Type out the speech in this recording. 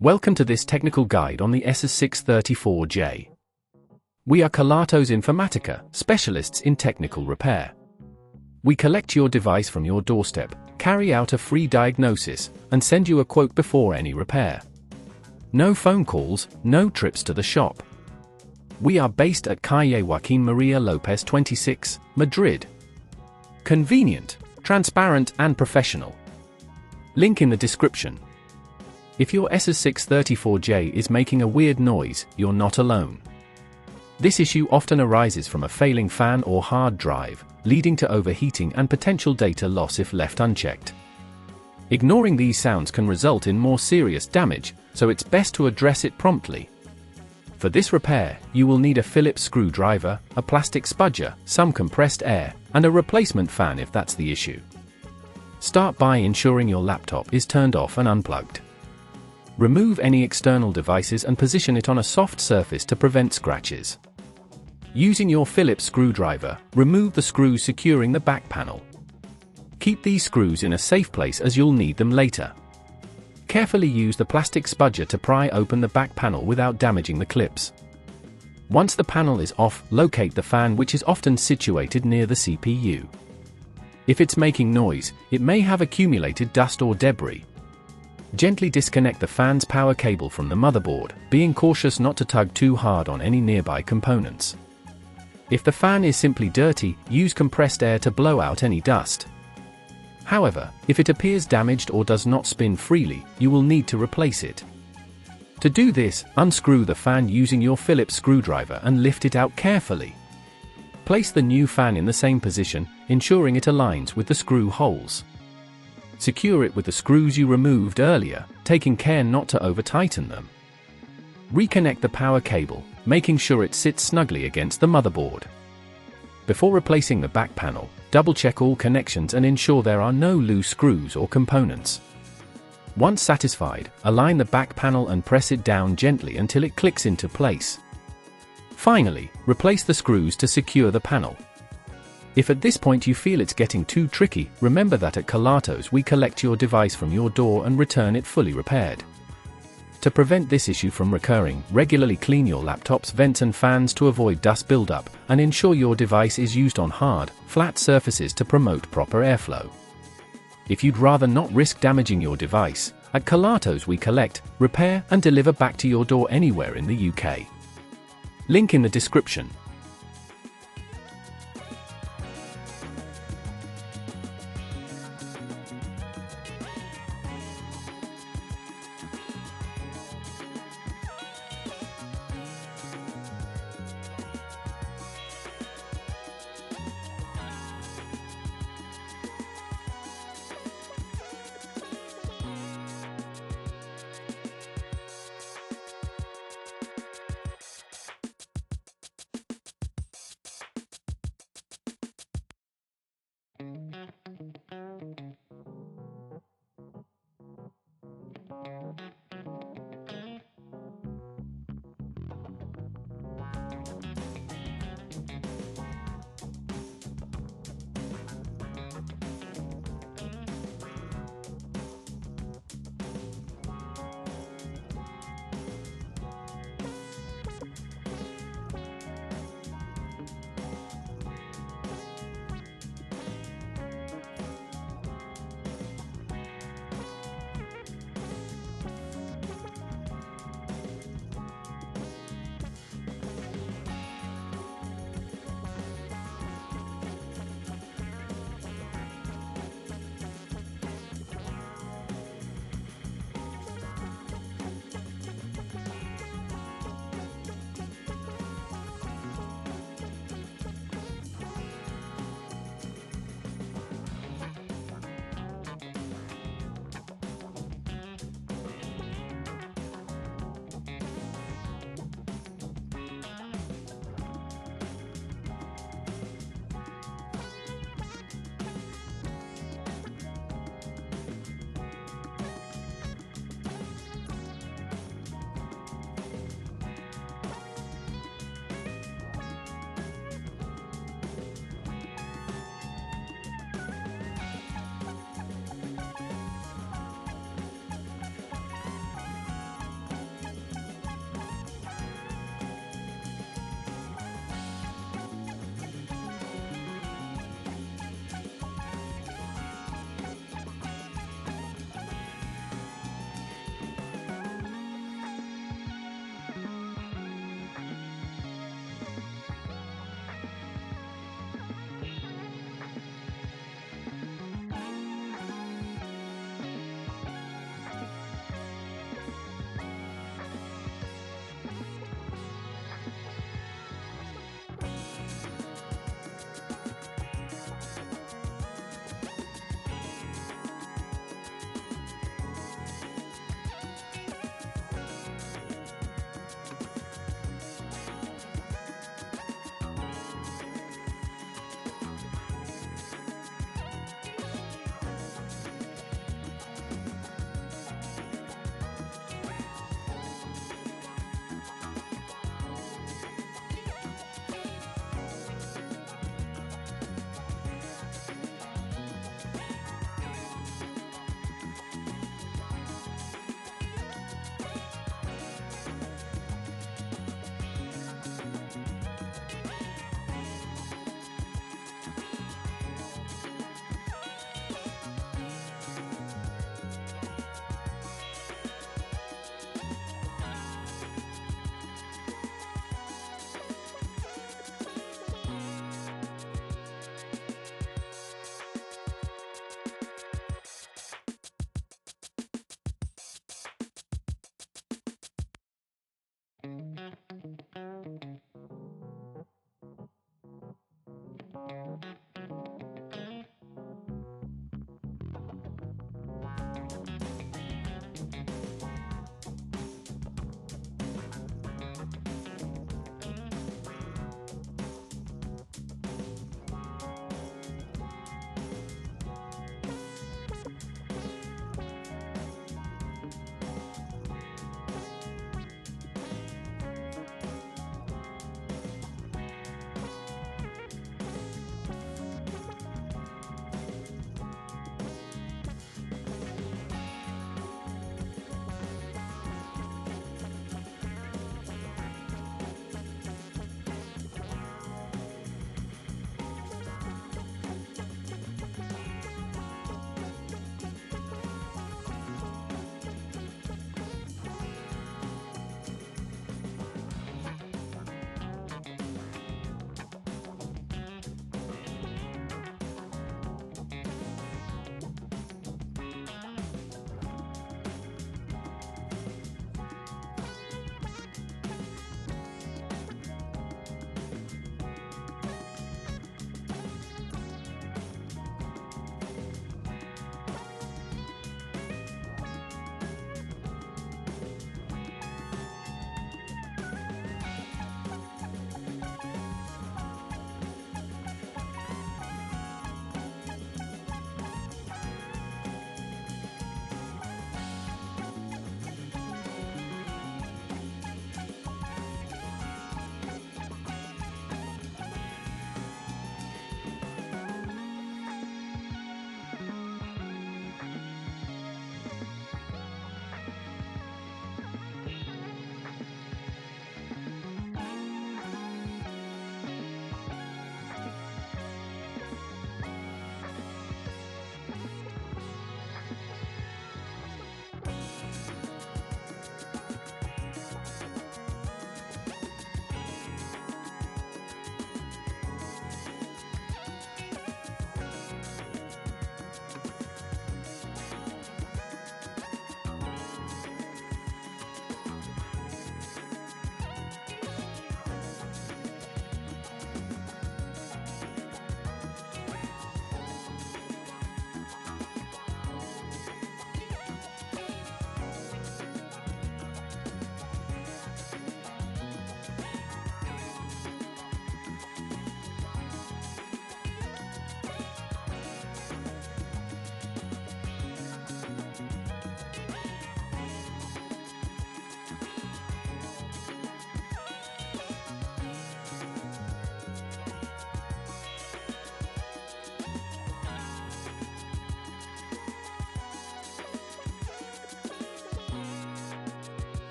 Welcome to this technical guide on the Asus 634J. We are Kelatos Informatica, specialists in technical repair. We collect your device from your doorstep, carry out a free diagnosis, and send you a quote before any repair. No phone calls, no trips to the shop. We are based at Calle Joaquín María López 26, Madrid. Convenient, transparent and professional. Link in the description. If your Asus 634J is making a weird noise, you're not alone. This issue often arises from a failing fan or hard drive, leading to overheating and potential data loss if left unchecked. Ignoring these sounds can result in more serious damage, so it's best to address it promptly. For this repair, you will need a Phillips screwdriver, a plastic spudger, some compressed air, and a replacement fan if that's the issue. Start by ensuring your laptop is turned off and unplugged. Remove any external devices and position it on a soft surface to prevent scratches. Using your Phillips screwdriver, remove the screws securing the back panel. Keep these screws in a safe place as you'll need them later. Carefully use the plastic spudger to pry open the back panel without damaging the clips. Once the panel is off, locate the fan, which is often situated near the CPU. If it's making noise, it may have accumulated dust or debris. Gently disconnect the fan's power cable from the motherboard, being cautious not to tug too hard on any nearby components. If the fan is simply dirty, use compressed air to blow out any dust. However, if it appears damaged or does not spin freely, you will need to replace it. To do this, unscrew the fan using your Phillips screwdriver and lift it out carefully. Place the new fan in the same position, ensuring it aligns with the screw holes. Secure it with the screws you removed earlier, taking care not to over-tighten them. Reconnect the power cable, making sure it sits snugly against the motherboard. Before replacing the back panel, double-check all connections and ensure there are no loose screws or components. Once satisfied, align the back panel and press it down gently until it clicks into place. Finally, replace the screws to secure the panel. If at this point you feel it's getting too tricky, remember that at Kelatos we collect your device from your door and return it fully repaired. To prevent this issue from recurring, regularly clean your laptop's vents and fans to avoid dust buildup, and ensure your device is used on hard, flat surfaces to promote proper airflow. If you'd rather not risk damaging your device, at Kelatos we collect, repair and deliver back to your door anywhere in the UK. Link in the description.